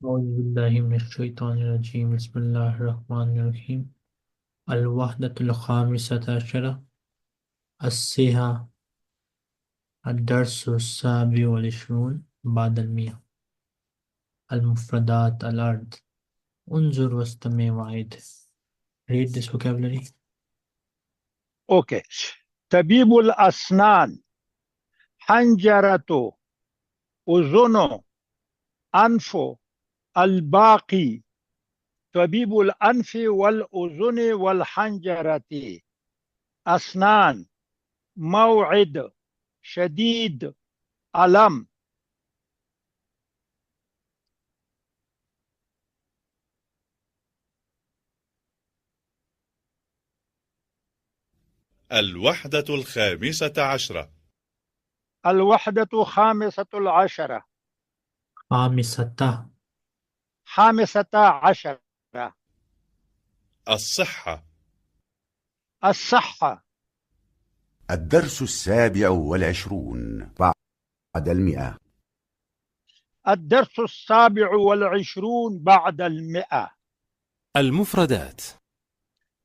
أعوذ بالله من الشيطان الرجيم بسم الله الرحمن الرحيم الوحدة الخامسة عشرة الصيحة الدرس السابع والعشرون بعد المئة المفردات الأرض انظر واستمع وعد. Read this vocabulary. اوكي. طبيب الأسنان: حنجرة، أذن، أنف. الباقي: طبيب الأنف والأذن والحنجرة. أسنان، موعد، شديد، ألم. الوحدة الخامسة عشرة. الوحدة خامسة العشرة. خامسة خامسة عشرة. الصحة. الصحة. الدرس السابع والعشرون بعد المئة. الدرس السابع والعشرون بعد المئة. المفردات: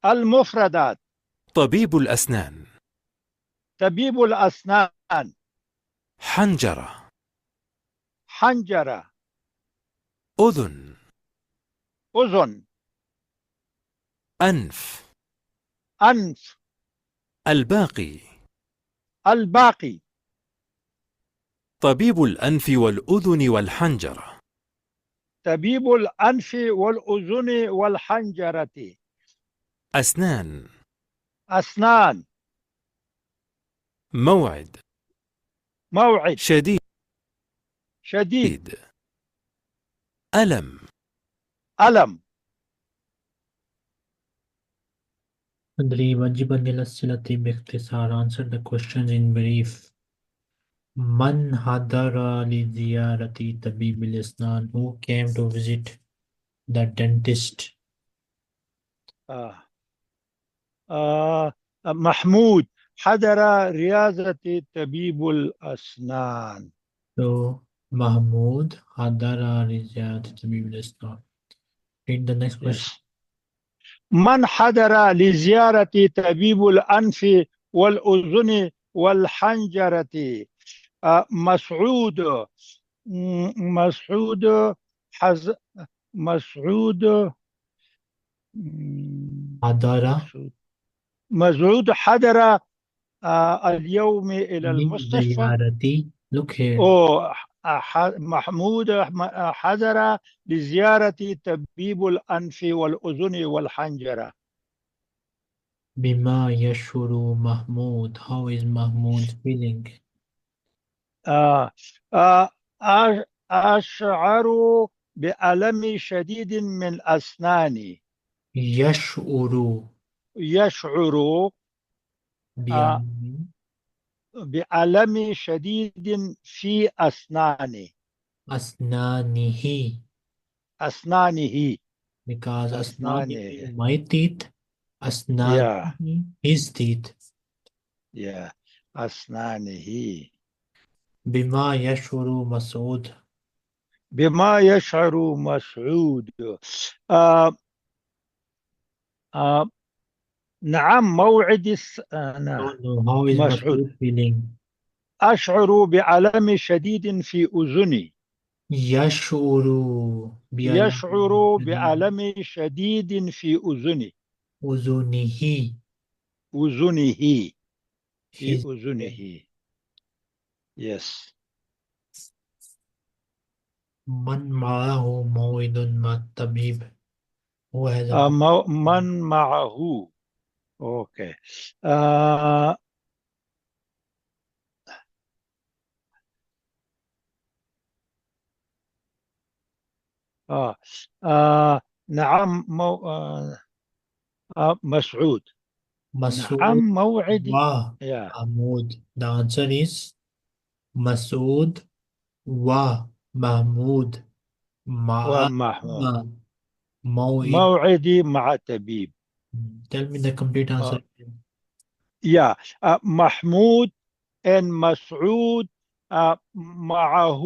المفردات: طبيب الأسنان، طبيب الأسنان، حنجرة، حنجرة، أذن، أذن، أنف. أنف. الباقي: الباقي: طبيب الأنف والأذن والحنجرة. طبيب الأنف والأذن والحنجرة. أسنان، أسنان، موعد، موعد، شديد، شديد، ألم. ألم. تدريب أجب عن الأسئلة باختصار. Answer the questions in brief. من حضر لزيارة طبيب الأسنان? Who came to visit the dentist? آه. محمود حضر رياضة طبيب الأسنان. So Mahmoud حضر لزيارة طبيب الأسنان. Read the next question. yes. من حضر لزيارة طبيب الأنف والأذن والحنجرة؟ مسعود. مسعود حز... مسعود. حضر مسعود حضر اليوم إلى المستشفى. لزيارة. Look here. أو محمود حضر لزيارة طبيب الأنف والأذن والحنجرة. بما يشعر محمود. How is Mahmoud feeling? آه، آه، أشعر بألم شديد من أسناني. يشعر يشعر آه، بألم بألم شديد في أسناني. أسنانه. أسنانه. Because أسنانه أسنانه. my teeth. أسنانه يا his teeth. يا أسنانه. بما يشعر مسعود. بما يشعر مسعود. آه آه نعم موعد No, أنا no. How is مسعود. Masud feeling? أشعر بألم شديد في أذني. يشعر بألم يشعر شديد بألم شديد في أذني. أذنه. أذنه. في his أذنه. yes. من معه موعد مع الطبيب. Who has a من معه. أوكي. آه آه نعم مسعود. نعم Masood موعدي. wa يا Mahmood. The answer is Masood wa Mahmood مع ومحمود موعد. موعدي مع طبيب. Tell me the complete answer. يا محمود and مسعود معه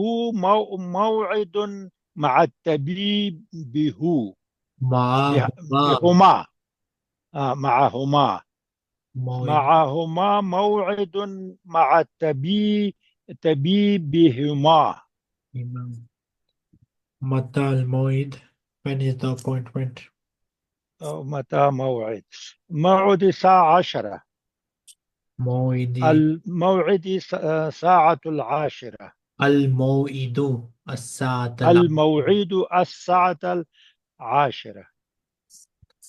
موعد مع الطبيب بهو معهما بهما معهما موعد معهما موعد مع طبيبهما. متى الموعد؟ when is the appointment؟ متى موعد الساعة 10. موعدي الموعد ساعة 10. الموعد الساعة الموعد الساعة 10.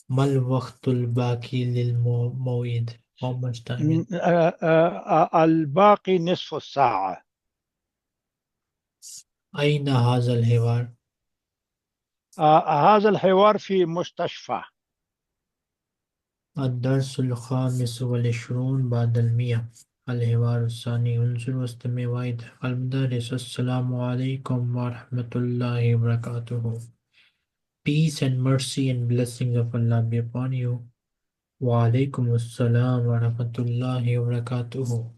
ما الوقت الباقي للموعد؟ how much time is الباقي نصف الساعة. أين هذا الحوار؟ هذا الحوار في مستشفى. الدرس الخامس والعشرون بعد المئة. الحوار الثاني. انظر واستمع وعد. المدرس: السلام عليكم ورحمة الله وبركاته. Peace and mercy and blessings of Allah be upon you. Wa alaikum assalam wa rahmatullahi wa barakatuhu.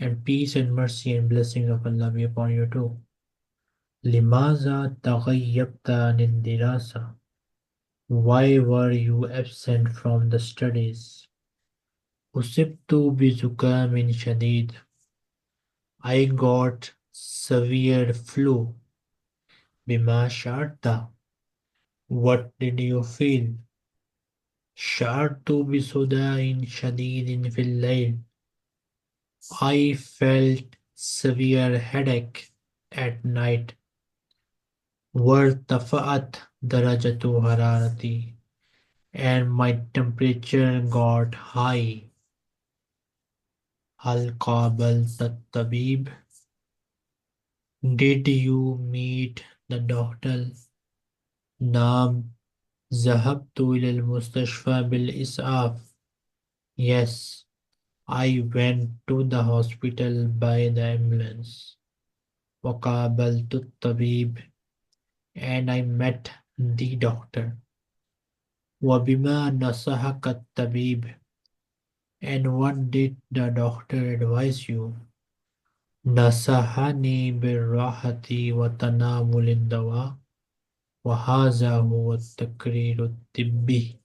And peace and mercy and blessings of Allah be upon you too. Limaza taghayyabta anid dirasa? Why were you absent from the studies? Usibtu bizukamin shadid. I got severe flu. Bima sharta. What did you feel? Shartu bisudain shadidin fil layl. I felt severe headache at night. وارتفعت درجة حرارتي, and my temperature got high. هل قابلت الطبيب? Did you meet the doctor? نعم. ذهبت إلى المستشفى بالإسعاف. Yes, I went to the hospital by the ambulance. وقابلت الطبيب, and I met the doctor. وبما نصحك الطبيب? And what did the doctor advise you? نصحني بالراحة وتناول الدواء. وهذا هو التقرير الطبي.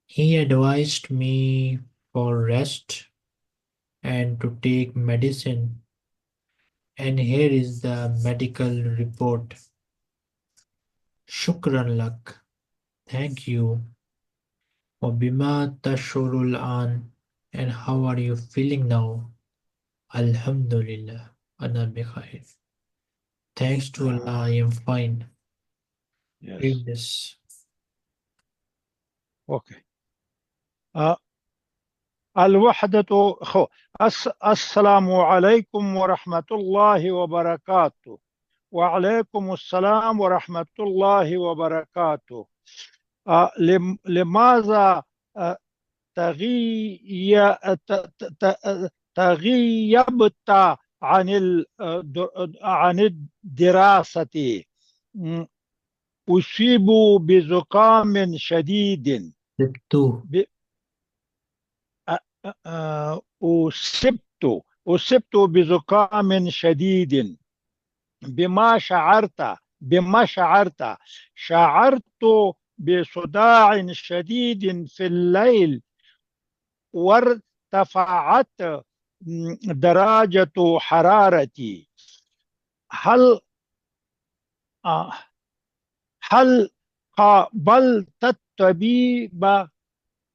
He advised me for rest and to take medicine. And here is the medical report. شكرا لك. Thank you. وبما تشعر الآن? And how are you feeling now? Alhamdulillah, أنا بخير. Thanks to Allah, I am fine. Yes. Read this. Okay. الوحدة السلام عليكم ورحمة الله وبركاته. وعليكم السلام ورحمة الله وبركاته. لماذا تغيبت عن الدراسة؟ أصيب بزكام شديد. أصبت بزكام شديد. بما شعرت؟ شعرت بصداع شديد في الليل وارتفعت درجة حرارتي. هل قابلت الطبيب؟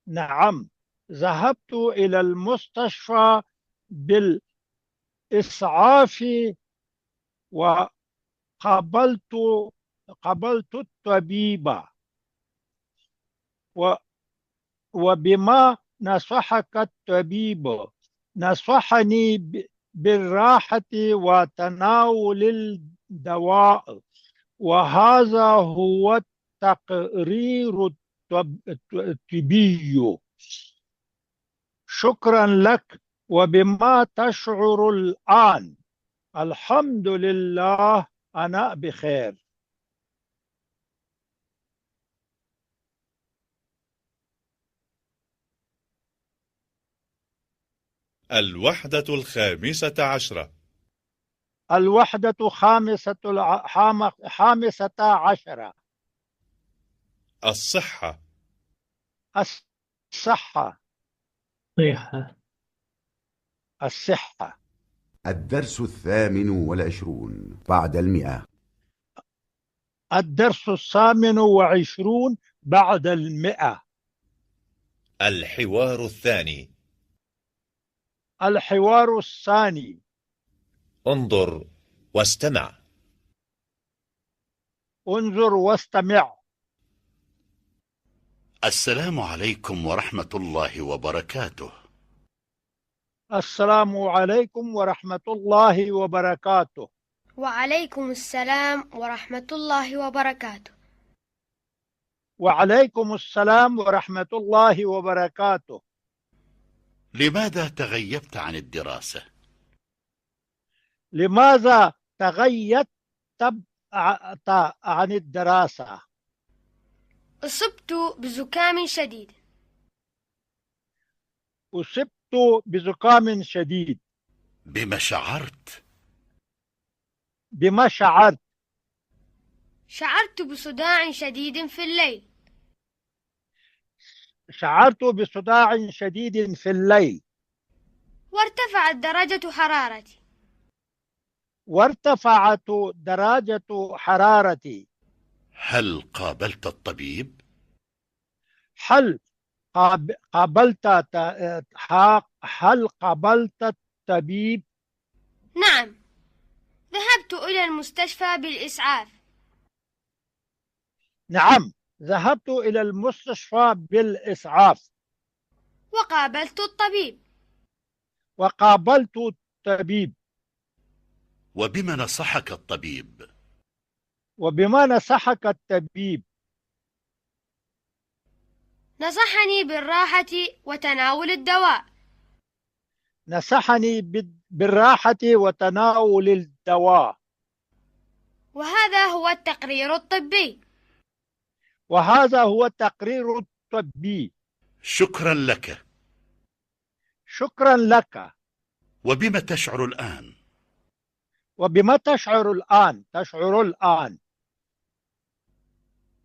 نعم، ذهبت إلى المستشفى بالإسعاف وقابلت الطبيب. وبما نصحك الطبيب؟ نصحني بالراحة وتناول الدواء. وهذا هو التقرير الطبي. شكرا لك. وبما تشعر الآن؟ الحمد لله، أنا بخير. الوحدة الخامسة عشرة. الوحدة خامسة عشرة. الصحة. الصحة. صحة. الصحة. الدرس 28 بعد 100. الدرس 28 بعد 100. الحوار الثاني. الحوار الثاني. انظر واستمع. انظر واستمع. السلام عليكم ورحمة الله وبركاته. السلام عليكم ورحمة الله وبركاته. وعليكم السلام ورحمة الله وبركاته. وعليكم السلام ورحمة الله وبركاته. لماذا تغيبت عن الدراسة؟ لماذا تغيبت عن الدراسة؟ أصبت بزكام شديد. أصبت بزكام شديد. بما شعرت؟ بما شعرت؟ شعرت بصداع شديد في الليل. شعرت بصداع شديد في الليل. وارتفعت درجة حرارتي. وارتفعت درجة حرارتي. هل قابلت الطبيب؟ هل قابلت الطبيب؟ نعم، ذهبت إلى المستشفى بالإسعاف. نعم، ذهبت إلى المستشفى بالإسعاف. وقابلت الطبيب. وقابلت الطبيب. وبما نصحك الطبيب؟ وبما نصحك الطبيب؟ نصحني بالراحة وتناول الدواء. نصحني بالراحة وتناول الدواء. وهذا هو التقرير الطبي. وهذا هو التقرير الطبي. شكرا لك. شكرا لك. وبما تشعر الآن؟ وبما تشعر الآن؟ تشعر الآن؟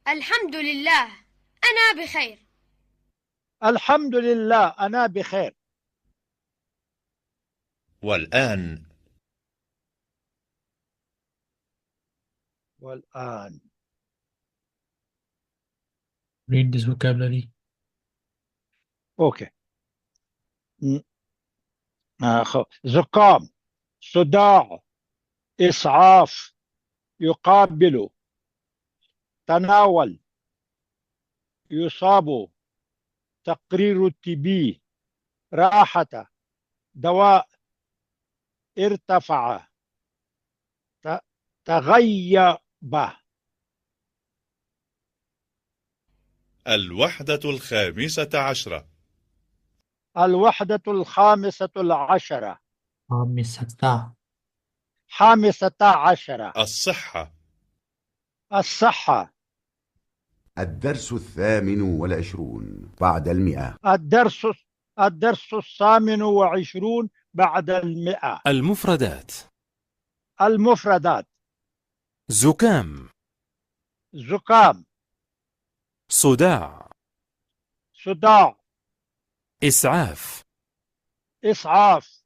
الحمد لله، أنا بخير. الحمد لله، أنا بخير. والآن. والآن. Read this vocabulary. أوكي. زكام، صداع، إسعاف، يقابل، تناول، يصاب، تقرير طبي، راحة، دواء، ارتفع، تغيب. الوحدة الخامسة عشرة. الوحدة الخامسة عشرة. خامسة عشرة. الصحة. الصحة. الدرس 28 بعد 100. الدرس 28 بعد 100. المفردات. المفردات. زكام. زكام. صداع. صداع. إسعاف. إسعاف.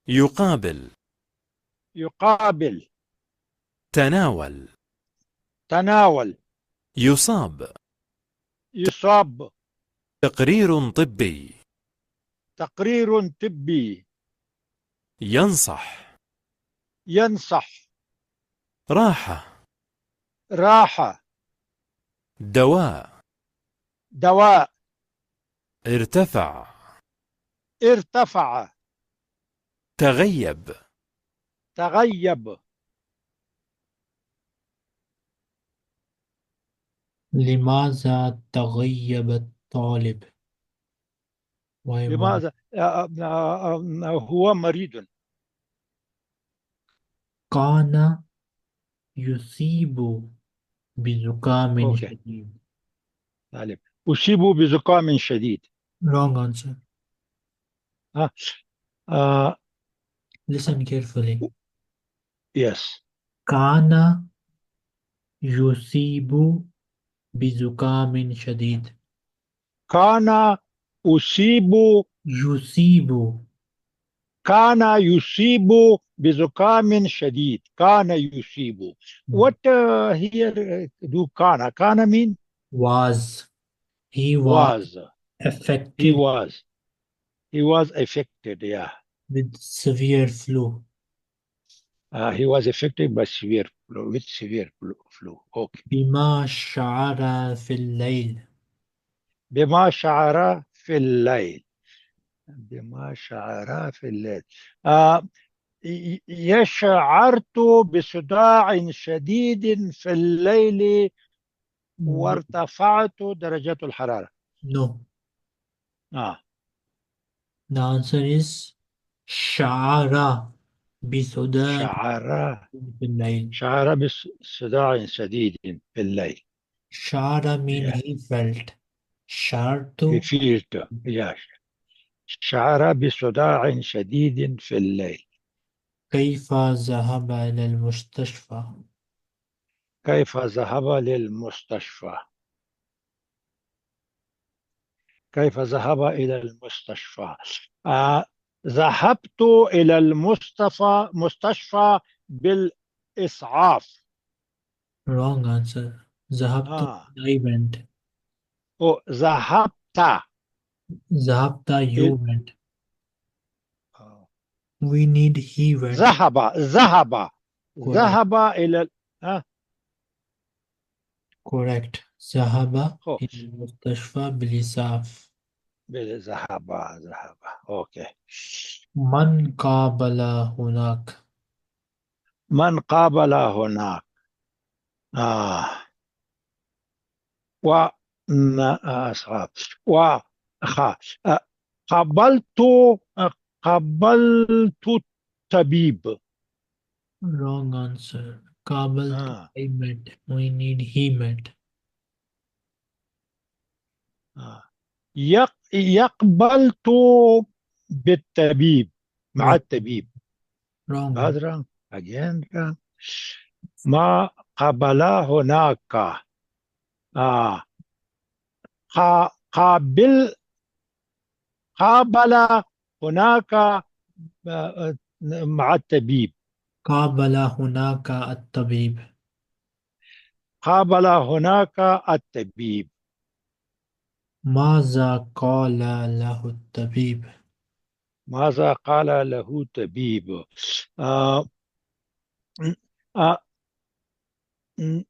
يقابل. يقابل. تناول. تناول. يصاب. يصاب. تقرير طبي. تقرير طبي. ينصح. ينصح. راحة. راحة. دواء. دواء. ارتفع. ارتفع. تغيب. تغيب. لماذا تغيب الطالب؟ Why was لماذا هو مريض؟ كان يصيب بزكام أوكي. شديد. طالب أصيب بزكام شديد. Wrong answer. آه. Listen carefully. Yes. كان يصيب بزكام شديد. كان أصيب يصيب. كان يصيب بزكام شديد. كان يصيب. What here do كان mean? Was. He was Was. He affected was. He was affected, yeah. with severe flu. He was affected by severe flu, with severe flu. Okay. بما شعر في الليل. بما شعر في الليل. بما شعر في الليل. يشعرت بصداع شديد في الليل وارتفعت درجة الحرارة. No. آه. The answer is شعر بصداع شعر في الليل. شعر بصداع شديد في الليل. شعر mean Yeah. he felt. شعرت. He felt. Yeah. شعر بصداع شديد في الليل. كيف ذهب إلى المستشفى؟ كيف ذهب للمستشفى؟ كيف ذهب إلى المستشفى؟ ذهبت إلى مستشفى بالإسعاف. Wrong answer. ذهبت. آه. I went. ذهبت ذهبت you إل... went. We need he went. ذهب Correct. ذهب إلى آه. Correct. ذهب أوه. إلى المستشفى بالإسعاف. ذهب. أوكي. من قابل هناك؟ من قابل هناك. آه. و أصحاب قابلت قابلت الطبيب. Wrong answer. قابلت. آه. I met. We need he met. يقبلت بالطبيب مع Wrong. الطبيب. Wrong. هذا wrong. Again wrong. ما قبل هناك. آه. قابل قابل هناك مع الطبيب. قابل هناك الطبيب. قابل هناك الطبيب. ماذا قال له الطبيب؟ ماذا قال له الطبيب؟ آه آه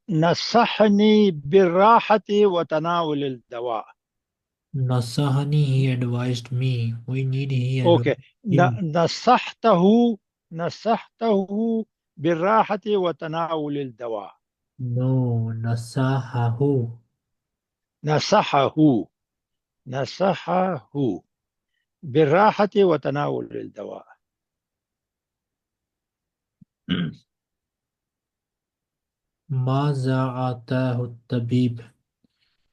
نصحني بالراحة وتناول الدواء. نصحني. He advised me. We need he أوكي. advised him. نصحته بالراحة وتناول الدواء. No. نصحه. نصحه نصحه بالراحة وتناول الدواء. ماذا أعطاه الطبيب؟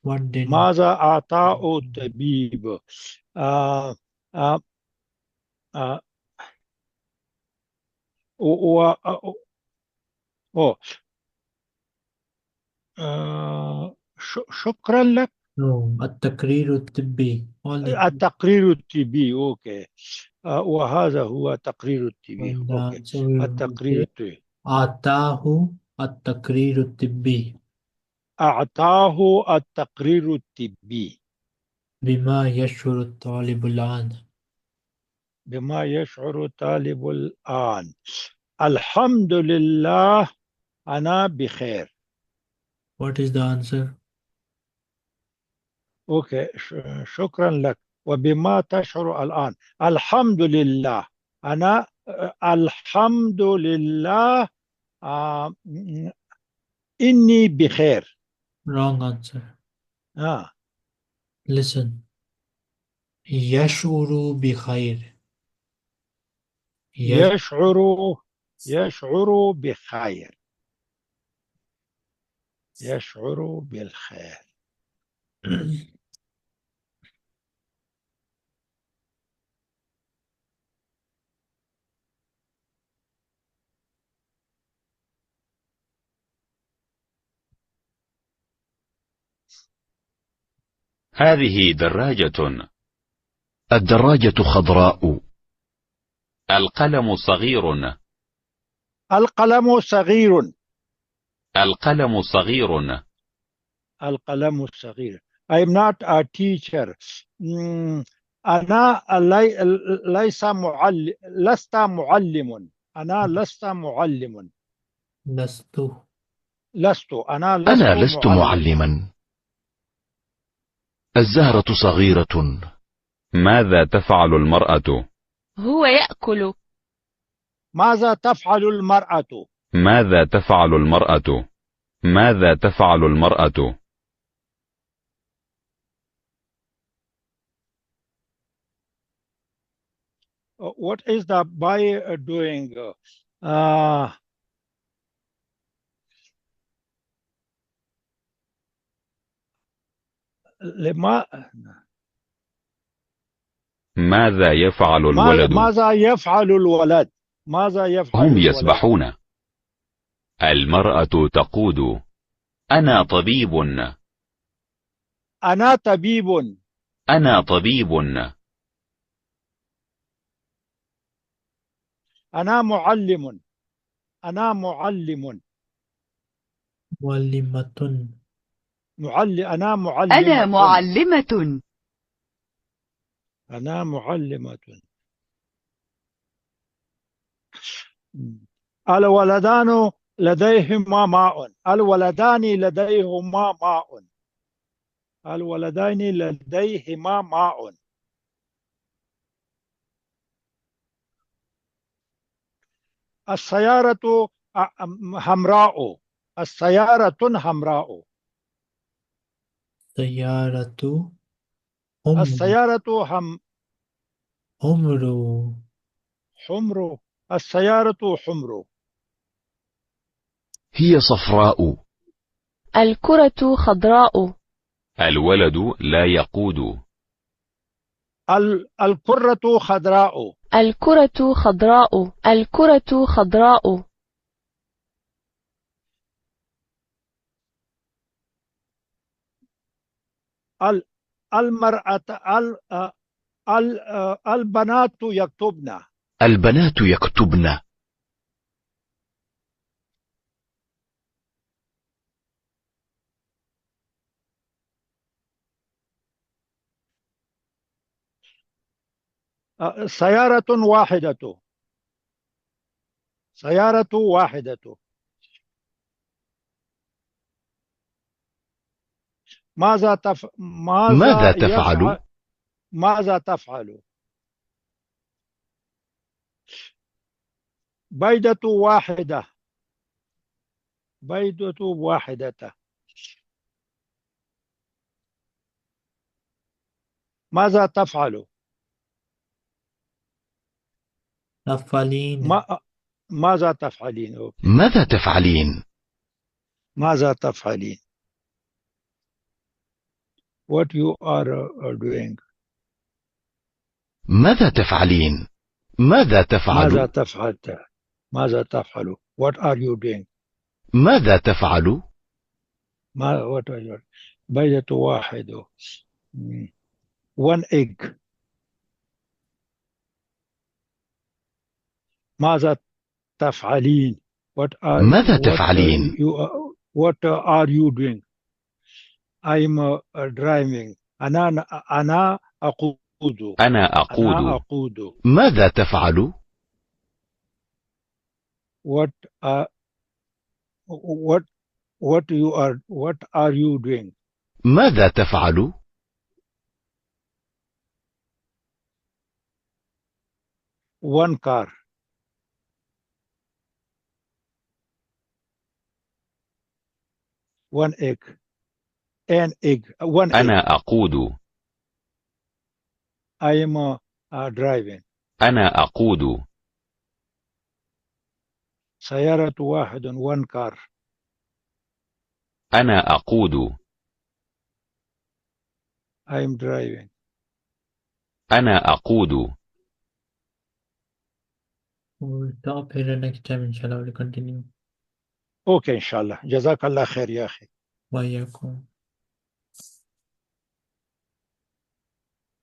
What did ماذا أعطاه الطبيب؟ آه آه آه و شكرا لك. no. التقرير الطبي. All the التقرير الطبي. أوكي. وهذا هو تقرير الطبي. and the أوكي. answer will التقرير be الطبي. أعطاه التقرير الطبي أعطاه التقرير الطبي بما يشعر الطالب الآن. بما يشعر طالب الآن. الحمد لله أنا بخير. What is the answer? أوكي. شكرا لك. وبما تشعر الآن. الحمد لله أنا الحمد لله إني بخير. Wrong answer. آه. Listen. يشعر بخير. يشعر يشعر بخير. يشعر بالخير. هذه دراجة. الدراجة خضراء. القلم صغير. القلم صغير. القلم صغير. القلم صغير. I am not a teacher. أنا لست معلم. أنا لست معلم. أنا لست معلما. الزهرة صغيرة. ماذا تفعل المرأة؟ هو يأكل. ماذا تفعل المرأة؟ ماذا تفعل المرأة؟ ماذا تفعل المرأة؟ What is the boy doing? ماذا يفعل الولد؟ ماذا يفعل الولد؟ ماذا يفعل هم الولد؟ يسبحون. المرأة تقود. أنا طبيب. أنا طبيب. أنا طبيب. أنا معلم. أنا معلم. معلمة. أنا معلمة. أنا معلمة. أنا معلمة. الولدان لديهما ماء. الولدان لديهما ماء. الولدان لديهما ماء. السيارة حمراء. السيارة حمراء. سيارة السيارة حمر. حمر. السيارة حمر. هي صفراء. الكرة خضراء. الولد لا يقود. الكرة خضراء. الكرة خضراء. الكرة خضراء. المرأة البنات يكتبن. البنات يكتبن. سيارة واحدة. سيارة واحدة. ماذا تفعل؟ ماذا تفعل؟ بيضة واحدة. بيضة واحدة. ماذا تفعل؟ تفعلين. ماذا تفعلين؟ ماذا تفعلين؟ ماذا تفعلين؟ What you are doing. ماذا تفعلين؟ ماذا تفعل؟ ماذا تفعلت؟ ماذا تفعل؟ What are you doing? ماذا تفعل؟ What are you? بيضة واحدة. One egg. ماذا تفعلين؟ ماذا تفعلين؟ What are you doing? I'm driving. أنا أقود. أنا أقود. أنا أقود. ماذا تفعل؟ What are you doing? ماذا تفعل؟ One car. One egg. An egg. One egg. أنا أقود. I am driving. أنا أقود. سيارة واحد. One car. أنا أقود. I am driving. أنا أقود. We'll stop here next time, inshallah. We'll continue. Okay, inshallah. جزاك الله خير يا أخي. وإياكم.